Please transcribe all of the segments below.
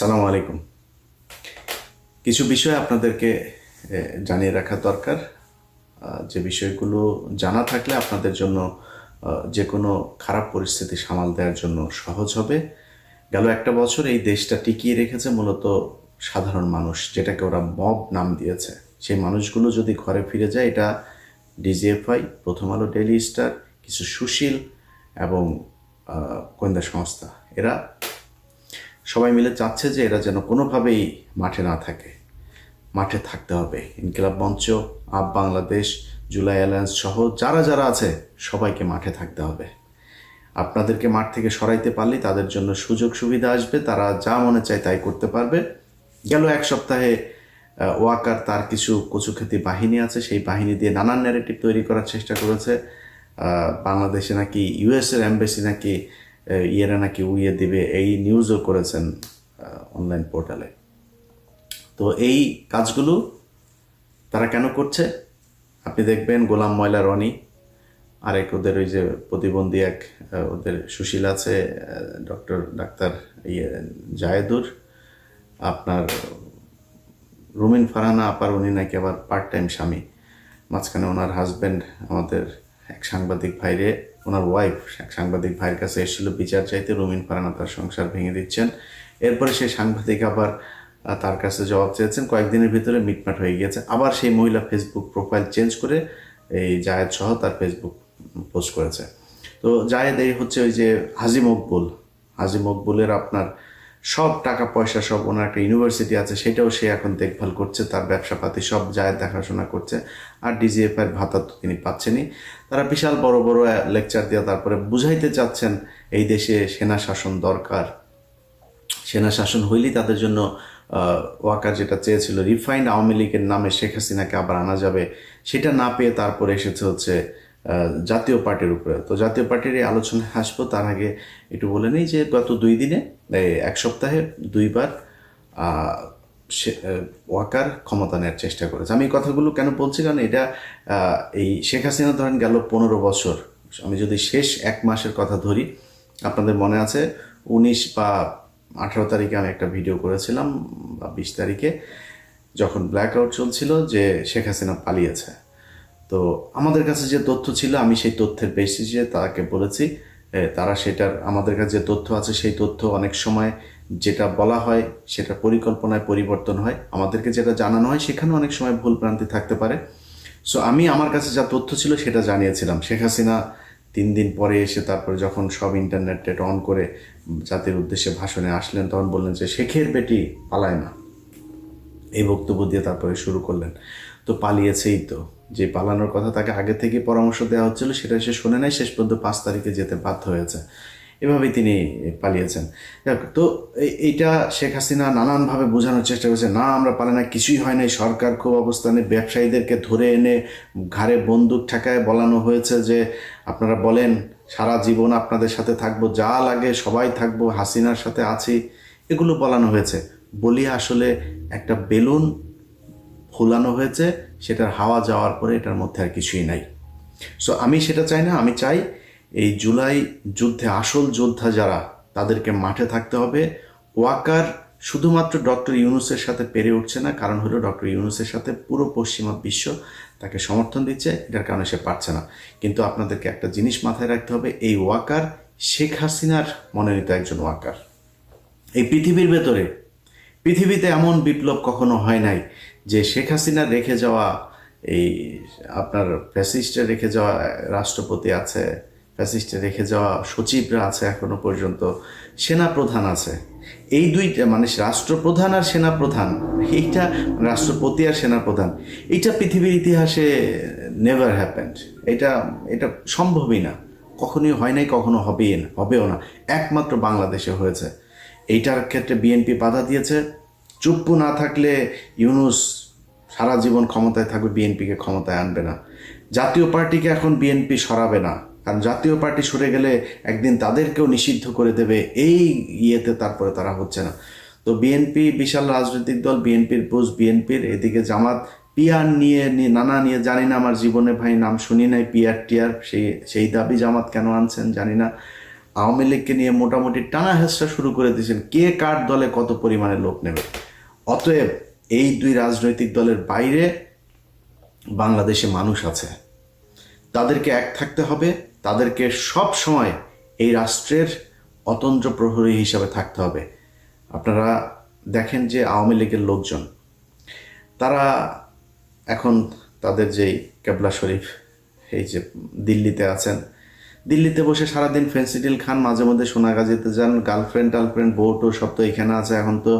আসসালামু আলাইকুম। কিছু বিষয় আপনাদেরকে জানিয়ে রাখা দরকার, যে বিষয়গুলো জানা থাকলে আপনাদের জন্য যে কোনো খারাপ পরিস্থিতি সামাল দেওয়ার জন্য সহজ হবে। গেল একটা বছর এই দেশটা টিকিয়ে রেখেছে মূলত সাধারণ মানুষ, যেটাকে ওরা মব নাম দিয়েছে। সেই মানুষগুলো যদি ঘরে ফিরে যায়, এটা ডিজিএফআই, প্রথম আলো, ডেইলি স্টার, কিছু সুশীল এবং গোয়েন্দা সংস্থা, এরা সবাই মিলে চাচ্ছে যে এরা যেন কোনোভাবেই মাঠে না থাকে। মাঠে থাকতে হবে। ইনকিলাব মঞ্চ, আপ বাংলাদেশ, জুলাই অ্যালায়েন্স সহ যারা যারা আছে সবাইকে মাঠে থাকতে হবে। আপনাদেরকে মাঠ থেকে সরাইতে পারলেই তাদের জন্য সুযোগ সুবিধা আসবে, তারা যা মনে চায় তাই করতে পারবে। গেল এক সপ্তাহে ওয়াকার তার কিছু কচুখ্যাতি বাহিনী আছে, সেই বাহিনী দিয়ে নানান ন্যারেটিভ তৈরি করার চেষ্টা করেছে। বাংলাদেশে নাকি ইউএসের এমবেসি নাকি ইয়েরা নাকি উইয়ে দিবে, এই নিউজও করেছেন অনলাইন পোর্টালে। তো এই কাজগুলো তারা কেন করছে? আপনি দেখবেন গোলাম ময়লা রনি, আরেক ওদের ওই যে প্রতিবন্ধী এক ওদের সুশীল আছে, ডাক্তার জায়েদুর, আপনার রুমিন ফারহানা আপার, উনি নাকি আবার পার্ট টাইম স্বামী। মাঝখানে ওনার হাজব্যান্ড আমাদের এক সাংবাদিক ভাইরে, ওনার ওয়াইফ এক সাংবাদিক ভাইয়ের কাছে এসেছিল বিচার চাইতে, রুমিন ফারহানা তার সংসার ভেঙে দিচ্ছেন। এরপরে সেই সাংবাদিক আবার তার কাছে জবাব চেয়েছেন, কয়েকদিনের ভিতরে মিটমাট হয়ে গিয়েছে। আবার সেই মহিলা ফেসবুক প্রোফাইল চেঞ্জ করে এই জায়েদ সহ তার ফেসবুক পোস্ট করেছে। তো জায়েদ এই হচ্ছে ওই যে হাজি মকবুলের আপনার সব টাকা পয়সা, সব ওনার একটা ইউনিভার্সিটি আছে, সেটাও সে এখন দেখভাল করছে, তার ব্যবসাপাতি সব জায়েদ দেখাশোনা করছে। আর ডিজিএফআইয়ের ভাতা তো তিনি পাচ্ছেনই। তারা বিশাল বড় বড় লেকচার দিয়ে তারপরে বুঝাইতে চাচ্ছেন এই দেশে সেনা শাসন দরকার, সেনা শাসন হইলেই তাদের জন্য ওয়াকার যেটা চেয়েছিল রিফাইন্ড আওয়ামী লীগের নামে শেখ হাসিনাকে আবার আনা যাবে, সেটা না পেয়ে তারপরে এসেছে হচ্ছে জাতীয় পার্টির উপরে। তো জাতীয় পার্টির এই আলোচনায় আসবো, তার আগে একটু বলে নিই যে গত 2 দিনে, এক সপ্তাহে 2বার ওয়াকার ক্ষমতা নেওয়ার চেষ্টা করেছে। আমি এই কথাগুলো কেন বলছি, কারণ এটা এই শেখ হাসিনা ধরেন গেল 15 বছর, আমি যদি শেষ 1 মাসের কথা ধরি, আপনাদের মনে আছে 19 বা 18 তারিখে আমি একটা ভিডিও করেছিলাম, বা 20 তারিখে, যখন ব্ল্যাক আউট চলছিল, যে শেখ হাসিনা পালিয়েছে। তো আমাদের কাছে যে তথ্য ছিল, আমি সেই তথ্যের বেসিসে তাকে বলেছি, তারা সেটার, আমাদের কাছে যে তথ্য আছে সেই তথ্য অনেক সময় যেটা বলা হয় সেটা পরিকল্পনায় পরিবর্তন হয়, আমাদেরকে যেটা জানানো হয় সেখানে অনেক সময় ভুল ভ্রান্তি থাকতে পারে। সো আমি আমার কাছে যা তথ্য ছিল সেটা জানিয়েছিলাম। শেখ হাসিনা 3 দিন পরে এসে তারপরে যখন সব ইন্টারনেট অন করে জাতির উদ্দেশ্যে ভাষণে আসলেন, তখন বললেন যে শেখের বেটি পালায় না, এই বক্তব্য দিয়ে তারপরে শুরু করলেন। তো পালিয়েছেই তো, যে পালানোর কথা তাকে আগে থেকে পরামর্শ দেওয়া হচ্ছিল সেটা সে শোনে নাই, শেষ পর্যন্ত 5 তারিখে যেতে বাধ্য হয়েছে, এভাবেই তিনি পালিয়েছেন। তো এইটা শেখ হাসিনা নানানভাবে বোঝানোর চেষ্টা করেছে, না আমরা পালে না, কিছুই হয় নাই, সরকার খুব অবস্থানে, ব্যবসায়ীদেরকে ধরে এনে ঘাড়ে বন্দুক ঠেকায় বলানো হয়েছে যে আপনারা বলেন সারা জীবন আপনাদের সাথে থাকবো, যা লাগে সবাই থাকবো, হাসিনার সাথে আছি, এগুলো বলানো হয়েছে। বলিয়ে আসলে একটা বেলুন ফুলানো হয়েছে, সেটার হাওয়া যাওয়ার পরে এটার মধ্যে আর কিছুই নাই। সো আমি সেটা চাই না, আমি চাই এই জুলাই যুদ্ধে আসল যোদ্ধা যারা, তাদেরকে মাঠে থাকতে হবে। ওয়াকার শুধুমাত্র ডক্টর ইউনূসের সাথে পেরে উঠছে না, কারণ হলো ডক্টর ইউনূসের সাথে পুরো পশ্চিমা বিশ্ব তাকে সমর্থন দিচ্ছে, এটার কারণে সে পারছে না। কিন্তু আপনাদেরকে একটা জিনিস মাথায় রাখতে হবে, এই ওয়াকার শেখ হাসিনার মনোনীত একজন ওয়াকার। এই পৃথিবীতে এমন বিপ্লব কখনো হয় নাই যে শেখ হাসিনার রেখে যাওয়া, এই আপনার ফ্যাসিস্টের রেখে যাওয়া রাষ্ট্রপতি আছে, ফ্যাসিস্টের রেখে যাওয়া সচিবরা আছে, এখনো পর্যন্ত সেনাপ্রধান আছে, এই দুইটা মানে রাষ্ট্রপ্রধান আর সেনাপ্রধান, এইটা রাষ্ট্রপতি আর সেনাপ্রধান, এইটা পৃথিবীর ইতিহাসে নেভার হ্যাপেন্ড। এটা সম্ভবই না, কখনোই হয় নাই, কখনো হবেও না, একমাত্র বাংলাদেশে হয়েছে। এইটার ক্ষেত্রে বিএনপি বাধা দিয়েছে। চুপ্পু না থাকলে ইউনূস সারা জীবন ক্ষমতায় থাকবে, বিএনপিকে ক্ষমতায় আনবে না। জাতীয় পার্টিকে এখন বিএনপি সরাবে না, কারণ জাতীয় পার্টি সরে গেলে একদিন তাদেরকেও নিষিদ্ধ করে দেবে, এই ইয়েতে তারপরে তারা হচ্ছে না। তো বিএনপি বিশাল রাজনৈতিক দল, বিএনপির বুঝ বিএনপির, এদিকে জামাত পিয়ার নিয়ে নানা নিয়ে, জানি না, আমার জীবনে ভাই নাম শুনি নাই পিয়ার টিয়ার, সেই দাবি জামাত কেন আনছেন জানি না। আওয়ামী লীগকে নিয়ে মোটামুটি টানা হেঁচড়া শুরু করে দিয়েছেন কে কার দলে কত পরিমাণে লোক নেবে। অতএব এই দুই রাজনৈতিক দলের বাইরে বাংলাদেশে মানুষ আছে, তাদেরকে এক থাকতে হবে, তাদেরকে সব সময় এই রাষ্ট্রের অতন্ত্র প্রহরী হিসাবে থাকতে হবে। আপনারা দেখেন যে আওয়ামী লীগের লোকজন তারা এখন তাদের যেই কেবলা শরীফ এই যে দিল্লিতে আছেন, দিল্লিতে বসে সারাদিন ফেন্সিডিল খান, মাঝে মধ্যে সোনাগাজীতে যান, টার্লফ্রেন্ড বউটো সব তো এখানে আছে। এখন তো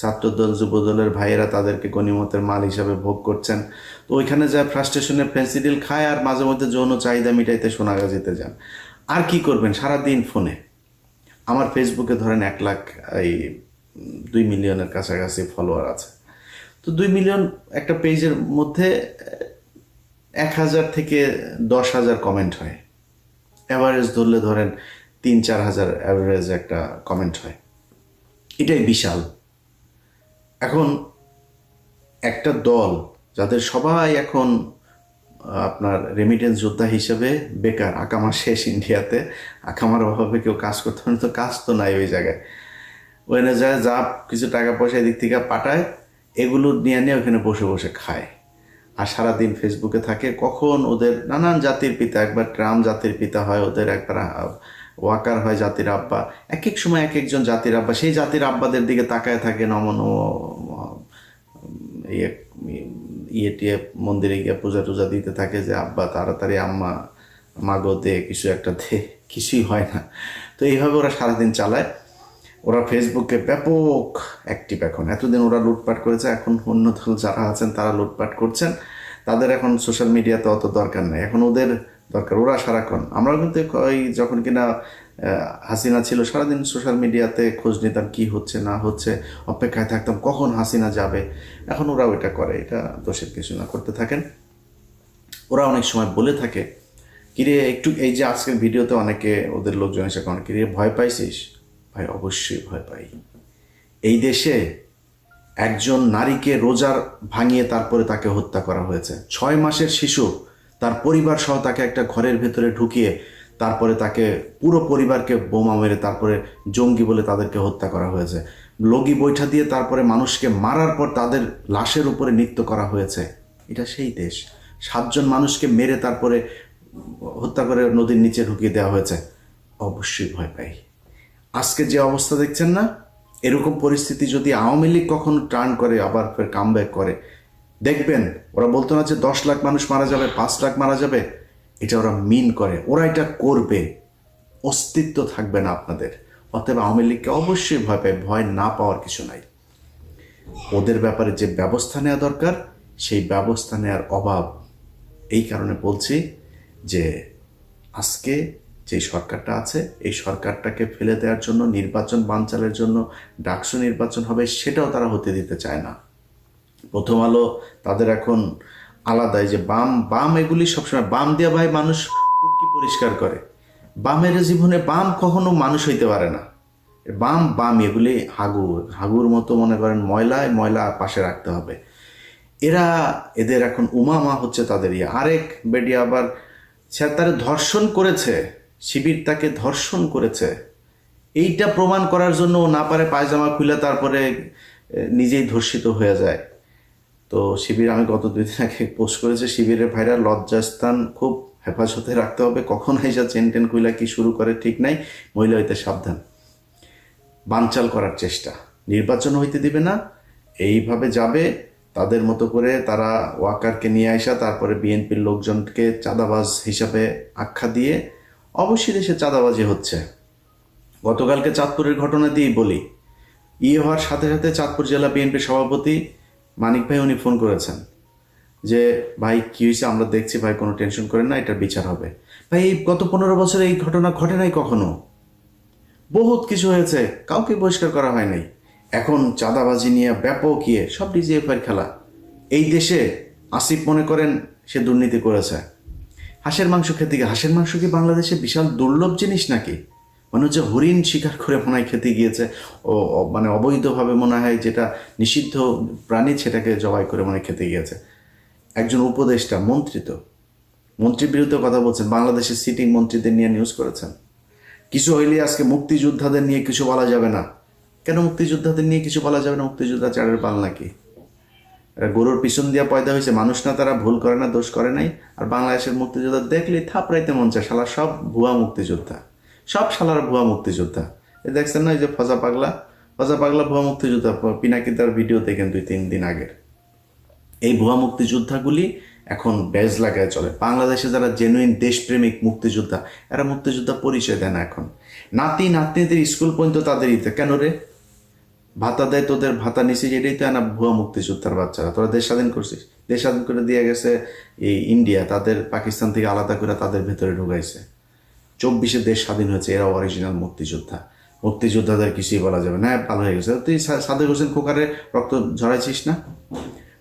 ছাত্রদল যুবদলের ভাইয়েরা তাদেরকে গণিমতের মাল হিসাবে ভোগ করছেন। তো ওইখানে যায় ফ্রাস্ট্রেশনে ফেন্সিডিল খায় আর মাঝে মধ্যে যৌন চাহিদা মিটাইতে সোনাগাজীতে যান। আর কি করবেন সারাদিন ফোনে। আমার ফেসবুকে ধরেন 1 লাখ 2 মিলিয়নের কাছাকাছি ফলোয়ার আছে। তো 2 মিলিয়ন একটা পেজের মধ্যে 1000 থেকে 10,000 কমেন্ট হয়, অ্যাভারেজ ধরলে ধরেন 3-4 হাজার অ্যাভারেজ একটা কমেন্ট হয়। এটাই বিশাল। এখন একটা দল যাদের সবাই এখন আপনার রেমিটেন্স যোদ্ধা হিসেবে বেকার, আকামা শেষ ইন্ডিয়াতে, আকামার অভাবে কেউ কাজ করতে পারে, তো কাজ তো নাই ওই জায়গায়, ওখানে যায় যা কিছু টাকা পয়সা এদিক থেকে পাঠায়, এগুলো নিয়ে নিয়ে ওখানে বসে বসে খায় আর সারাদিন ফেসবুকে থাকে। কখন ওদের নানান জাতির পিতা, একবার ট্রাম্প জাতির পিতা হয়, ওদের একবার ওয়াকার হয় জাতির আব্বা, এক এক সময় এক একজন জাতির আব্বা, সেই জাতির আব্বাদের দিকে তাকায় থাকে নমন ইয়ে টিয়ে মন্দিরে গিয়ে পূজা টুজা দিতে থাকে যে আব্বা তাড়াতাড়ি আম্মা মাগো দে কিছু একটা দে, কিছুই হয় না। তো এইভাবে ওরা সারাদিন চালায়। ওরা ফেসবুকে ব্যাপক অ্যাক্টিভ এখন। এতদিন ওরা লুটপাট করেছে, এখন অন্য দল যারা আছেন তারা লুটপাট করছেন, তাদের এখন সোশ্যাল মিডিয়াতে অত দরকার নেই, এখন ওদের দরকার। ওরা সারাক্ষণ, আমরাও কিন্তু ওই যখন কিনা হাসিনা ছিল সারাদিন সোশ্যাল মিডিয়াতে খোঁজ নিতাম কি হচ্ছে না হচ্ছে, অপেক্ষায় থাকতাম কখন হাসিনা যাবে। এখন ওরা ওইটা করে, এটা দোষের কিছু না, করতে থাকেন। ওরা অনেক সময় বলে থাকে কিরে একটু, এই যে আজকের ভিডিওতে অনেকে ওদের লোকজন এসে কন কিরে ভয় পাইছিস? ভাই অবশ্যই ভয় পাই। এই দেশে একজন নারীকে রোজার ভাঙিয়ে তারপরে তাকে হত্যা করা হয়েছে। 6 মাসের শিশু তার পরিবার সহ তাকে একটা ঘরের ভেতরে ঢুকিয়ে তারপরে তাকে পুরো পরিবারকে বোমা মেরে তারপরে জঙ্গি বলে তাদেরকে হত্যা করা হয়েছে। লগি বৈঠা দিয়ে তারপরে মানুষকে মারার পর তাদের লাশের উপরে নৃত্য করা হয়েছে। এটা সেই দেশ। 7 জন মানুষকে মেরে তারপরে হত্যা করে নদীর নিচে ঢুকিয়ে দেওয়া হয়েছে। অবশ্যই ভয় পাই। আজকে যে অবস্থা দেখছেন না, এরকম পরিস্থিতি যদি আওয়ামী লীগ কখনো টার্ন করে আবার ফের কামব্যাক করে, দেখবেন ওরা বলতো না যে 10 লাখ মানুষ মারা যাবে, 5 লাখ মারা যাবে, এটা ওরা মিন করে, ওরা এটা করবে, অস্তিত্ব থাকবে না আপনাদের। অতএব আওয়ামী লীগকে অবশ্যই ভয় পায়, ভয় না পাওয়ার কিছু নাই। ওদের ব্যাপারে যে ব্যবস্থা নেওয়া দরকার সেই ব্যবস্থা নেওয়ার অভাব। এই কারণে বলছি যে আজকে যে সরকারটা আছে এই সরকারটাকে ফেলে দেওয়ার জন্য, নির্বাচন বানচালের জন্য ডাকসু নির্বাচন হবে সেটাও তারা হতে দিতে চায় না। প্রথম আলো তাদের এখন আলাদাই যে বাম এগুলি সবসময় বাম দিয়ে ভাই মানুষ উটকি পরিষ্কার করে। বামের জীবনে বাম কখনো মানুষ হইতে পারে না। বাম এগুলি হাগুর মতো মনে করেন, ময়লা পাশে রাখতে হবে। এদের এখন উমামা হচ্ছে তাদের আরেক বেডি আবার তারে ধর্ষণ করেছে, শিবির তাকে ধর্ষণ করেছে, এইটা প্রমাণ করার জন্য ও না পারে পায়জামা খুলে তারপরে নিজেই ধর্ষিত হয়ে যায়। তো শিবির, আমি গত 2 দিন আগে পোস্ট করেছে, শিবিরের ভাইরা লজ্জাস্থান খুব হেফাজতে রাখতে হবে, কখন এসে চেন খুইলা কি শুরু করে ঠিক নাই, মহিলা হইতে সাবধান। বানচাল করার চেষ্টা, নির্বাচন হইতে দিবে না, এইভাবে যাবে তাদের মতো করে। তারা ওয়াকারকে নিয়ে আসা তারপরে বিএনপির লোকজনকে চাঁদাবাজ হিসাবে আখ্যা দিয়ে, অবশ্যই দেশে চাঁদাবাজি হচ্ছে। গতকালকে চাঁদপুরের ঘটনা দিয়েই বলি, হওয়ার সাথে সাথে চাঁদপুর জেলা বিএনপির সভাপতি মানিক ভাই উনি ফোন করেছেন যে ভাই কী হয়েছে, আমরা দেখছি ভাই, কোনো টেনশন করেন না, এটার বিচার হবে। ভাই এই গত 15 বছরে এই ঘটনা ঘটে নাই কখনো। বহুত কিছু হয়েছে, কাউকে বহিষ্কার করা হয় নাই। এখন চাঁদাবাজি নিয়ে ব্যাপক সব ডিজিএফআইয়ের খেলা। এই দেশে আসিফ মনে করেন সে দুর্নীতি করেছে, হাঁসের মাংস খেতে গিয়ে। হাঁসের মাংস কি বাংলাদেশে বিশাল দুর্লভ জিনিস নাকি? মনে হচ্ছে হরিণ শিকার করে মনে হয় খেতে গিয়েছে, ও মানে অবৈধভাবে মনে হয় যেটা নিষিদ্ধ প্রাণী সেটাকে জবাই করে মনে খেতে গিয়েছে। একজন উপদেষ্টা, মন্ত্রীর বিরুদ্ধে কথা বলছেন, বাংলাদেশের সিটিং মন্ত্রীদের নিয়ে নিউজ করেছেন। কিছু হইলে আজকে মুক্তিযোদ্ধাদের নিয়ে কিছু বলা যাবে না। কেন মুক্তিযোদ্ধাদের নিয়ে কিছু বলা যাবে না? মুক্তিযোদ্ধা চারের পাল নাকি? এরা গরুর পিছন দিয়া পয়দা হয়েছে মানুষ না, তারা ভুল করে না, দোষ করে নাই। আর বাংলাদেশের মুক্তিযোদ্ধা দেখলেই থাপড়াইতে মন চায়, শালা সব ভুয়া মুক্তিযোদ্ধা, সব শালার ভুয়া মুক্তিযোদ্ধা। এই দেখছেন না, এই যে ফজা পাগলা ভুয়া মুক্তিযোদ্ধা, পিনাকি তার ভিডিও দেখেন 2-3 দিন আগের। এই ভুয়া মুক্তিযোদ্ধাগুলি এখন ব্যাজ লাগায় চলে। বাংলাদেশে যারা জেনুইন দেশপ্রেমিক মুক্তিযোদ্ধা, এরা মুক্তিযোদ্ধা পরিচয় দেয় না। এখন নাতনিদের স্কুল পর্যন্ত তাদের ইতে কেন রে ভাতা দেয়, তোদের ভাতা নিছিস, এটাই তো না ভুয়া মুক্তিযোদ্ধার বাচ্চারা। তোরা দেশ স্বাধীন করছিস, দেশ স্বাধীন করে দিয়ে গেছে এই ইন্ডিয়া, তাদের পাকিস্তান থেকে আলাদা করে তাদের ভেতরে ঢুকাইছে। 24-এ দেশ স্বাধীন হয়েছে, এরা অরিজিনাল মুক্তিযোদ্ধা। মুক্তিযোদ্ধাদের কিছুই বলা যাবে না, ভালো হয়ে গেছে। তুই সাদেক হোসেন খোকারে রক্ত ঝরাইছিস না?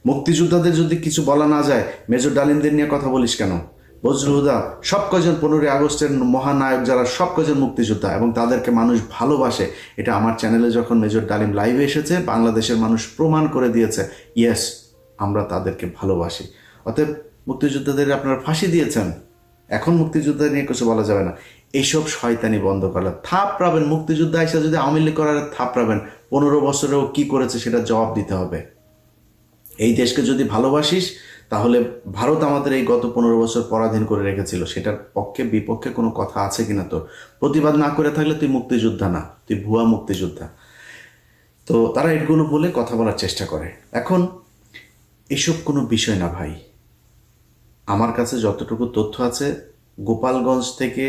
মুক্তিযোদ্ধাদের যদি কিছু বলা না যায়, মেজর ডালিমদের নিয়ে কথা বলিস কেন? বজরুল হুদা, সব কজন 15ই আগস্টের মহানায়ক যারা, সব কজন মুক্তিযোদ্ধা এবং তাদেরকে মানুষ ভালোবাসে। এটা আমার চ্যানেলে যখন মেজর ডালিম লাইভে এসেছে, বাংলাদেশের মানুষ প্রমাণ করে দিয়েছে, ইয়েস আমরা তাদেরকে ভালোবাসি। অতএব মুক্তিযোদ্ধাদের আপনারা ফাঁসি দিয়েছেন, এখন মুক্তিযোদ্ধা নিয়ে কিছু বলা যাবে না। এইসব শয়তানি বন্ধ করলে থাপড়াবেন। মুক্তিযোদ্ধা এসে যদি আওয়ামী লীগ করার থাপড়াবেন, 15 বছরেও কি করেছে সেটা জবাব দিতে হবে। এই দেশকে যদি ভালোবাসিস, তাহলে ভারত আমাদের এই গত 15 বছর পরাধীন করে রেখেছিল, সেটার পক্ষে বিপক্ষে কোনো কথা আছে কিনা তোর? প্রতিবাদ না করে থাকলে তুই মুক্তিযোদ্ধা না, তুই ভুয়া মুক্তিযোদ্ধা। তো তারা এগুলো বলে কথা বলার চেষ্টা করে। এখন এসব কোনো বিষয় না ভাই। আমার কাছে যতটুকু তথ্য আছে, গোপালগঞ্জ থেকে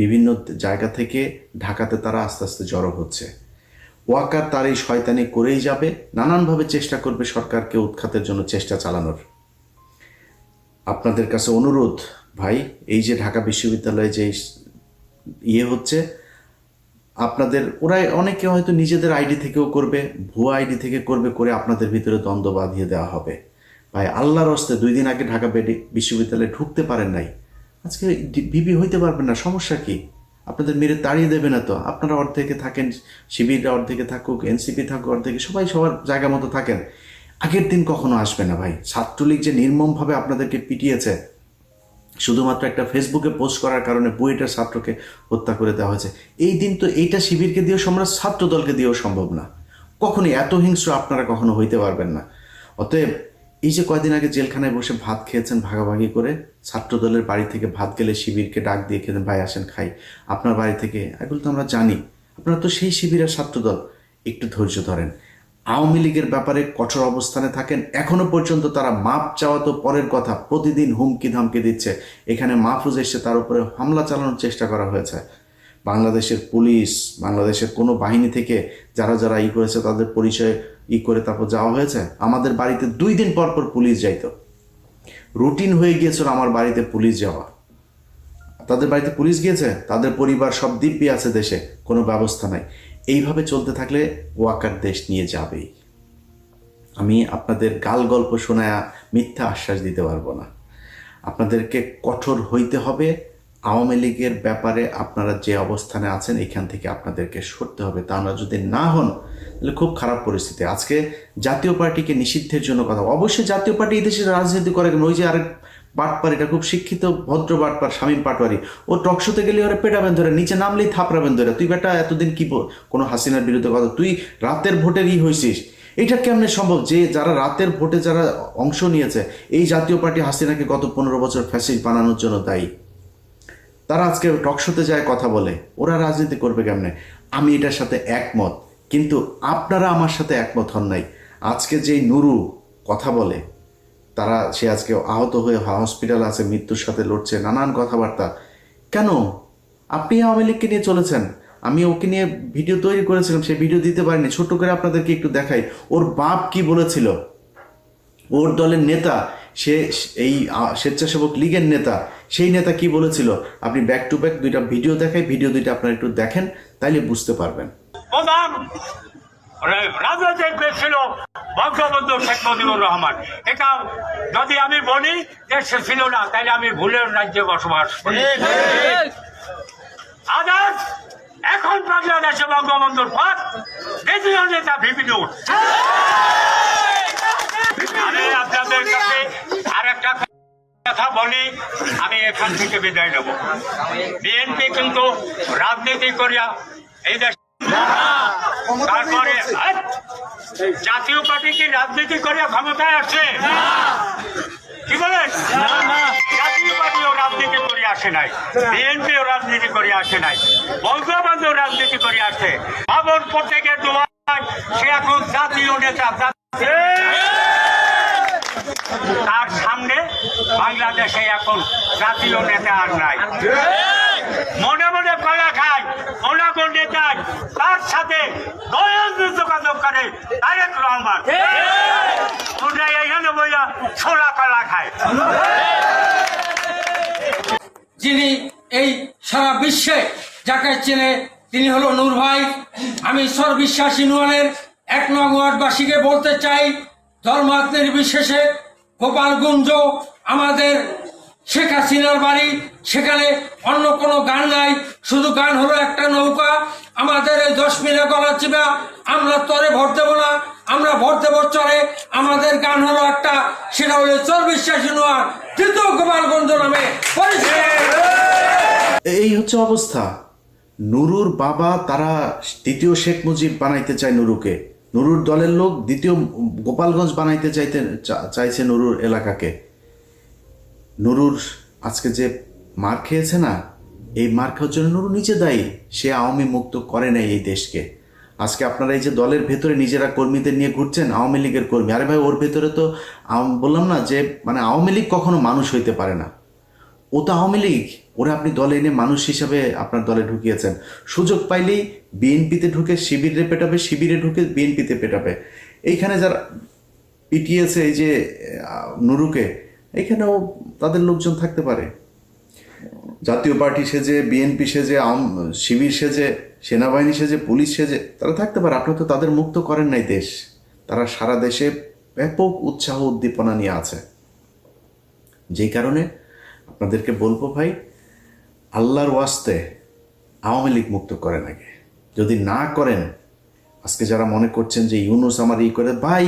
বিভিন্ন জায়গা থেকে ঢাকাতে তারা আস্তে আস্তে জড়ো হচ্ছে। ওয়াকার তার এই শয়তানি করেই যাবে, নানানভাবে চেষ্টা করবে সরকারকে উৎখাতের জন্য চেষ্টা চালানোর। আপনাদের কাছে অনুরোধ ভাই, এই যে ঢাকা বিশ্ববিদ্যালয়ে যে হচ্ছে, আপনাদের ওরা অনেকে হয়তো নিজেদের আইডি থেকেও করবে, ভুয়া আইডি থেকে করবে, করে আপনাদের ভিতরে দ্বন্দ্ব বাঁধিয়ে দেওয়া হবে। ভাই আল্লাহর হস্তে 2 দিন আগে ঢাকা বিশ্ববিদ্যালয়ে ঢুকতে পারেন নাই, আজকে ভিপি হইতে পারবেন না, সমস্যা কি? আপনাদের মেরে তাড়িয়ে দেবে না তো? আপনারা অর্ধেকে থাকেন, শিবিররা অর্ধেকে থাকুক, এনসিপি থাকুক অর্ধেকে, সবাই সবার জায়গা মতো থাকেন। আগের দিন কখনো আসবে না ভাই। ছাত্রলীগ যে নির্মমভাবে আপনাদেরকে পিটিয়েছে, শুধুমাত্র একটা ফেসবুকে পোস্ট করার কারণে বুয়েটের ছাত্রকে হত্যা করে দেওয়া হয়েছে, এই দিন তো এইটা শিবিরকে দিয়েও সম্ভব, ছাত্র দলকে দিয়েও সম্ভব না। কখনই এত হিংস্র আপনারা কখনো হইতে পারবেন না। অতএব এই যে কয়দিন আগে জেলখানায় বসে ভাত খেয়েছেন ভাগাভাগি করে, ছাত্র দলের বাড়ি থেকে ভাত গেলে শিবিরকে ডাক দিয়ে খেতেন, ভাই আসেন খাই আপনার বাড়ি থেকে, এগুলো তো আমরা জানি। আপনারা তো সেই শিবিরের ছাত্রদল, একটু ধৈর্য ধরেন। আওয়ামী লীগের ব্যাপারে কঠোর অবস্থানে থাকেন। এখনো পর্যন্ত তারা মাপ চাওয়া তো পরের কথা, প্রতিদিন হুমকি ধামকি দিচ্ছে। এখানে মাহফুজ এসে তার উপরে হামলা চালানোর চেষ্টা করা হয়েছে। বাংলাদেশের পুলিশ, বাংলাদেশের কোনো বাহিনী থেকে যারা যারা করেছে তাদের পরিচয় করে তারপর যাওয়া হয়েছে। আমাদের বাড়িতে 2 দিন পর পর পুলিশ যাইতো, রুটিন হয়ে গিয়েছিল আমার বাড়িতে পুলিশ যাওয়া। তাদের বাড়িতে পুলিশ গিয়েছে, তাদের পরিবার সব দিব্যি আছে দেশে, কোনো ব্যবস্থা নাই। এইভাবে চলতে থাকলে ওয়াকার দেশ নিয়ে যাবেই। আমি আপনাদের গাল গল্প শোনায়া মিথ্যা আশ্বাস দিতে পারবো না। আপনাদেরকে কঠোর হইতে হবে। আওয়ামী লীগের ব্যাপারে আপনারা যে অবস্থানে আছেন, এখান থেকে আপনাদেরকে সরতে হবে। তা আমরা যদি না হন, তাহলে খুব খারাপ পরিস্থিতি। আজকে জাতীয় পার্টিকে নিষিদ্ধের জন্য কথা, অবশ্যই জাতীয় পার্টি এই দেশের রাজনীতি করে। ওই যে আরেক বাটপার, এটা খুব শিক্ষিত ভদ্র বাটপার শামীম পাটোয়ারি, ও টকশোতে গেলে ওরা পেটাবেন ধরে, নিচে নামলেই থাপড়াবেন ধরে। তুই বেটা এতদিন কি কোনো হাসিনার বিরুদ্ধে কথা, তুই রাতের ভোটের হয়েছিস, এটা কেমনে সম্ভব? যে যারা রাতের ভোটে যারা অংশ নিয়েছে, এই জাতীয় পার্টি হাসিনাকে গত 15 বছর ফ্যাসিস্ট বানানোর জন্য দায়ী। তারা আজকে টকশোতে যায় কথা বলে, ওরা রাজনীতি করবে কেমনে? আমি এটার সাথে একমত, কিন্তু আপনারা আমার সাথে একমত হন নাই। আজকে যেই নুরু কথা বলে, সে আজকে আহত হয়ে হসপিটাল আছে, মৃত্যুর সাথে লড়ছে, নানান কথাবার্তা। কেন? আপনি আওয়ামী লীগকে নিয়ে চলেছেন। আমি ওকে নিয়ে ভিডিও তৈরি করেছিলাম, সেই ভিডিও দিতে পারিনি, ছোট্ট করে আপনাদেরকে একটু দেখাই। ওর বাপ কি বলেছিল, ওর দলের নেতা, সে এই স্বেচ্ছাসেবক লীগের নেতা, সেই নেতা কি বলেছিল, আপনি ব্যাক টু ব্যাক 2টা ভিডিও দেখাই, ভিডিও 2টা আপনারা একটু দেখেন, তাইলে বুঝতে পারবেন। রাজনৈতিক দেশ ছিল বঙ্গবন্ধু শেখ মুজিবুর রহমান। এটা যদি আমি বলি দেশে ছিল না, তাহলে আমি ভুলের রাজ্যে বসবাস করি। আজ এখন বাংলাদেশে বঙ্গবন্ধুর পর দ্বিতীয় নেতা ভিপি নুর। আমি আপনাদের কাছে আরেকটা কথা বলি, আমি এখান থেকে বিদায় নেব। বিএনপি কিন্তু রাজনীতি করিয়া এই দেশ, তারপরে জাতীয় পার্টি কি রাজনীতি করিয়া ক্ষমতায় আসছে? কি বলেন? জাতীয় পার্টিও রাজনীতি করে আসে নাই, বিএনপিও রাজনীতি করে আসে নাই, বঙ্গবন্ধু রাজনীতি করে আসে। বাবর প্রত্যেকের দোয়া, সে এখন জাতীয় নেতা। তার সামনে বাংলাদেশে এখন জাতীয় নেতা আর নাই। মনে মনে কলা খায় ওনাগো নেতায়, তার সাথে যোগাযোগ করে তারেক রহমান। ওরা এখানে বইয়া ছোলা কলা খায়। যিনি এই সারা বিশ্বে যাকে চেনে তিনি হলো নূর ভাই। আমি সর্ববিশ্বাস ইউনিয়নের 1 নং ওয়ার্ডবাসীকে বলতে চাই, ধর্মাত নির্বিশেষে গোপালগঞ্জ আমাদের শেখ হাসিনার বাড়ি, সেখানে অন্য কোনো গান নাই, শুধু গান হলো একটা নৌকা। আমাদের এই 10 মিনিট গলা চিবা, আমরা তরে ভোট দেবো না, আমরা ভোট দেবো চরে। আমাদের গান হলো একটা, সেটা হলো সর্ববিশ্বাস ইউনিয়ন তৃতীয় গোপালগঞ্জ নামে পরিচিত। এই হচ্ছে অবস্থা। নুরুর বাবা তারা দ্বিতীয় শেখ মুজিব বানাইতে চায় নুরুকে, নুরুর দলের লোক দ্বিতীয় গোপালগঞ্জ বানাইতে চাইছে নুরুর এলাকাকে। নুরুর আজকে যে মার খেয়েছে না, এই মার খাওয়ার জন্য নুরু নিজে দায়ী। সে আওয়ামী মুক্ত করে নাই এই দেশকে। আজকে আপনারা এই যে দলের ভেতরে নিজেরা কর্মীদের নিয়ে ঘুরছেন, আওয়ামী লীগের কর্মী, আরে ভাই ওর ভেতরে তো বললাম না যে মানে আওয়ামী লীগ কখনো মানুষ হইতে পারে না। ও তো আওয়ামী লীগ, ওরা আপনি দলে এনে মানুষ হিসাবে আপনার দলে ঢুকিয়েছেন। সুযোগ পাইলেই বিএনপিতে ঢুকে শিবিরে পেটাবে, শিবিরে ঢুকে বিএনপিতে পেটাবে। এইখানে যারা পিটিয়েছে এই যে নুরুকে, এইখানেও তাদের লোকজন থাকতে পারে। জাতীয় পার্টি সেজে, বিএনপি সেজে, শিবির সেজে, সেনাবাহিনী সেজে, পুলিশ সেজে তারা থাকতে পারে। আপনারা তো তাদের মুক্ত করেন নাই দেশ। তারা সারা দেশে ব্যাপক উৎসাহ উদ্দীপনা নিয়ে আছে। যেই কারণে আপনাদেরকে বলবো ভাই, আল্লাহর ওয়াস্তে আওয়ামী লীগ মুক্ত করেন আগে। যদি না করেন, আজকে যারা মনে করছেন যে ইউনুস আমার করে, ভাই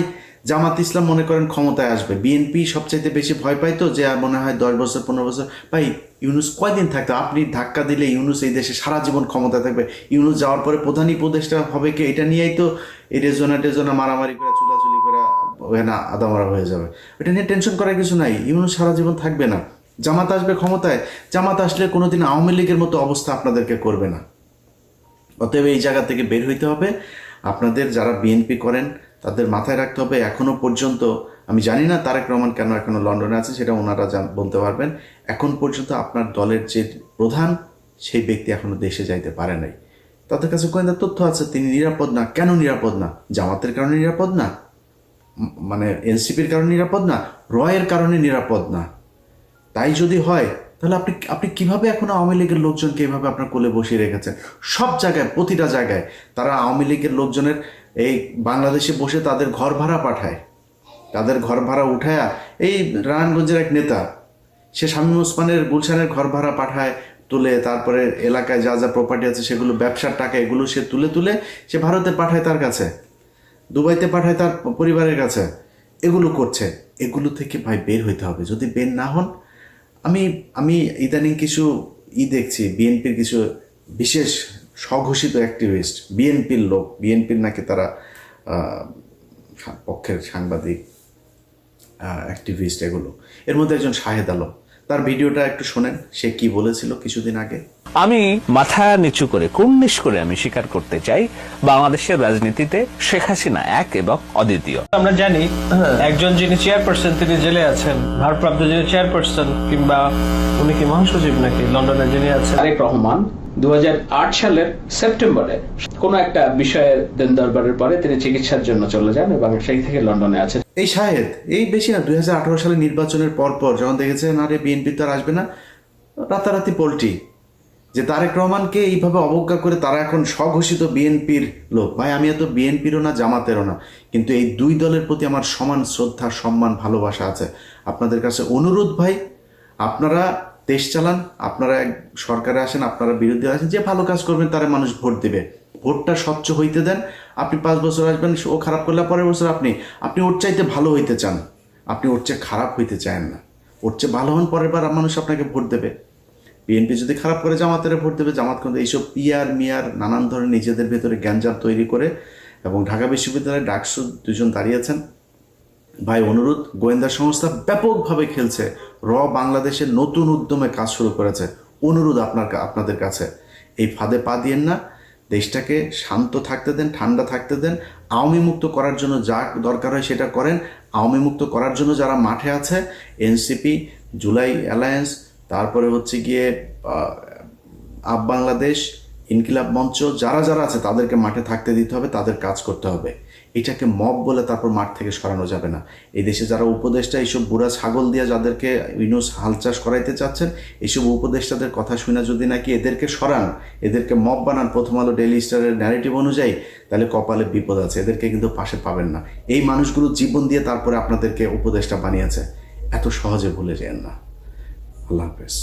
জামাত ইসলাম মনে করেন ক্ষমতায় আসবে, বিএনপি সবচাইতে বেশি ভয় পাই তো যে মনে হয় 10 বছর 15 বছর। ভাই ইউনুস কয়দিন থাকতো? আপনি ধাক্কা দিলে ইউনুস এই দেশে সারা জীবন ক্ষমতায় থাকবে। ইউনুস যাওয়ার পরে প্রধান উপদেষ্টা হবে কে, এটা নিয়েই তো এই রেজনা মারামারি করে চুলাচুলি করে না আদামারা হয়ে যাবে। এটা নিয়ে টেনশন করার কিছু নাই। ইউনুস সারা জীবন থাকবে না। জামাত আসবে ক্ষমতায়, জামাত আসলে কোনোদিন আওয়ামী লীগের মতো অবস্থা আপনাদেরকে করবে না। অতএব এই জায়গা থেকে বের হইতে হবে। আপনাদের যারা বিএনপি করেন তাদের মাথায় রাখতে হবে, এখনো পর্যন্ত আমি জানি না তারেক রহমান কেন এখনো লন্ডনে আছে, সেটা ওনারা বলতে পারবেন। এখন পর্যন্ত আপনার দলের যে প্রধান সেই ব্যক্তি এখনো দেশে যাইতে পারে নাই। তাদের কাছে গোয়েন্দা তথ্য আছে তিনি নিরাপদ না। কেন নিরাপদ না? জামাতের কারণে নিরাপদ না, মানে এনসিপির কারণে নিরাপদ না, রয়ের কারণে নিরাপদ না। তাই যদি হয় তাহলে আপনি কিভাবে এখন আওয়ামী লীগের লোকজনকে এভাবে আপনার কোলে বসিয়ে রেখেছেন? সব জায়গায়, প্রতিটা জায়গায় তারা আওয়ামী লীগের লোকজনের এই বাংলাদেশে বসে তাদের ঘর ভাড়া পাঠায়, তাদের ঘর ভাড়া উঠায়া এই নারায়ণগঞ্জের এক নেতা সে শামীম ওসমানের গুলশানের ঘর ভাড়া পাঠায়, তুলে তারপরে এলাকায় যা যা প্রপার্টি আছে সেগুলো ব্যবসার টাকা এগুলো সে তুলে সে ভারতে পাঠায়, তার কাছে দুবাইতে পাঠায় তার পরিবারের কাছে। এগুলো করছে। এগুলো থেকে ভাই বের হইতে হবে। যদি বের না হন, আমি ইদানিং কিছু দেখছি বিএনপির কিছু বিশেষ স্বঘোষিত অ্যাক্টিভিস্ট, বিএনপির লোক, বিএনপির নাকি তারা পক্ষের সাংবাদিক অ্যাক্টিভিস্ট, এগুলো এর মধ্যে একজন শাহেদ আলম, তার ভিডিওটা একটু শোনেন, সে কি বলেছিল কিছুদিন আগে। আমি মাথা নিচু করে কুর্নিশ করে আমি স্বীকার করতে চাই, বাংলাদেশের রাজনীতিতে শেখ হাসিনা এক এবং অদ্বিতীয়। আমরা জানি একজন যিনি চেয়ারপারসন তিনি জেলে আছেন, ভারপ্রাপ্ত যিনি চেয়ারপারসন কিংবা উনি কি মহাসচিব নাকি লন্ডনে যিনি আছেন, তারেক রহমান 2008 সালের সেপ্টেম্বরে কোন একটা বিষয়ে দেন দরবারের পরে তিনি চিকিৎসার জন্য চলে যান এবং সেই থেকে লন্ডনে আছেন। এই শাহেদ এই বেশি না 2018 সালে নির্বাচনের পর যখন দেখেছেন আরে বিএনপি তো আর আসবে না, রাতারাতি পল্টি যে তারেক রহমানকে এইভাবে অবজ্ঞা করে তারা এখন স্বঘোষিত বিএনপির লোক। ভাই আমি এত বিএনপিরও না জামাতেরও না, কিন্তু এই দুই দলের প্রতি আমার সমান শ্রদ্ধা, সম্মান, ভালোবাসা আছে। আপনাদের কাছে অনুরোধ ভাই, আপনারা দেশ চালান, আপনারা সরকারে আসেন, আপনারা বিরোধী আসেন, যে ভালো কাজ করবেন তারা মানুষ ভোট দেবে। ভোটটা স্বচ্ছ হইতে দেন। আপনি 5 বছর আসবেন, ও খারাপ করলে পরের বছর আপনি ওর চাইতে ভালো হইতে চান, আপনি ওর চেয়ে খারাপ হইতে চান না। ওর চেয়ে ভালো হন, পরের বার মানুষ আপনাকে ভোট দেবে। বিএনপি যদি খারাপ করে জামাতের ভোট দেবে। জামাত কিন্তু এইসব পিয়ার মিয়ার নানান ধরনের নিজেদের ভেতরে গ্যাঞ্জাম তৈরি করে, এবং ঢাকা বিশ্ববিদ্যালয়ে ডাকসু দুজন দাঁড়িয়েছেন। ভাই অনুরোধ, গোয়েন্দা সংস্থা ব্যাপকভাবে খেলছে, বাংলাদেশের নতুন উদ্যমে কাজ শুরু করেছে। অনুরোধ আপনাদের কাছে, এই ফাঁদে পা দিয়েন না, দেশটাকে শান্ত থাকতে দেন, ঠান্ডা থাকতে দেন। আওয়ামী মুক্ত করার জন্য যা দরকার হয় সেটা করেন। আওয়ামী মুক্ত করার জন্য যারা মাঠে আছে, এনসিপি, জুলাই অ্যালায়েন্স, তারপরে হচ্ছে গিয়ে আপ বাংলাদেশ, ইনকিলাব মঞ্চ, যারা যারা আছে তাদেরকে মাঠে থাকতে দিতে হবে, তাদের কাজ করতে হবে। এটাকে মব বলে তারপর মাঠ থেকে সরানো যাবে না। এই দেশে যারা উপদেষ্টা, এইসব বুড়া ছাগল দিয়ে যাদেরকে ইউনুস হাল চাষ করাইতে চাচ্ছেন, এইসব উপদেষ্টাদের কথা শুনে যদি নাকি এদেরকে সরান, এদেরকে মব বানান প্রথম আলো ডেইলি স্টারের ন্যারেটিভ অনুযায়ী, তাহলে কপালে বিপদ আছে। এদেরকে কিন্তু পাশে পাবেন না। এই মানুষগুলো জীবন দিয়ে তারপরে আপনাদেরকে উপদেষ্টা বানিয়েছে, এত সহজে ভুলে যেন না। আল্লাহ হাফেজ।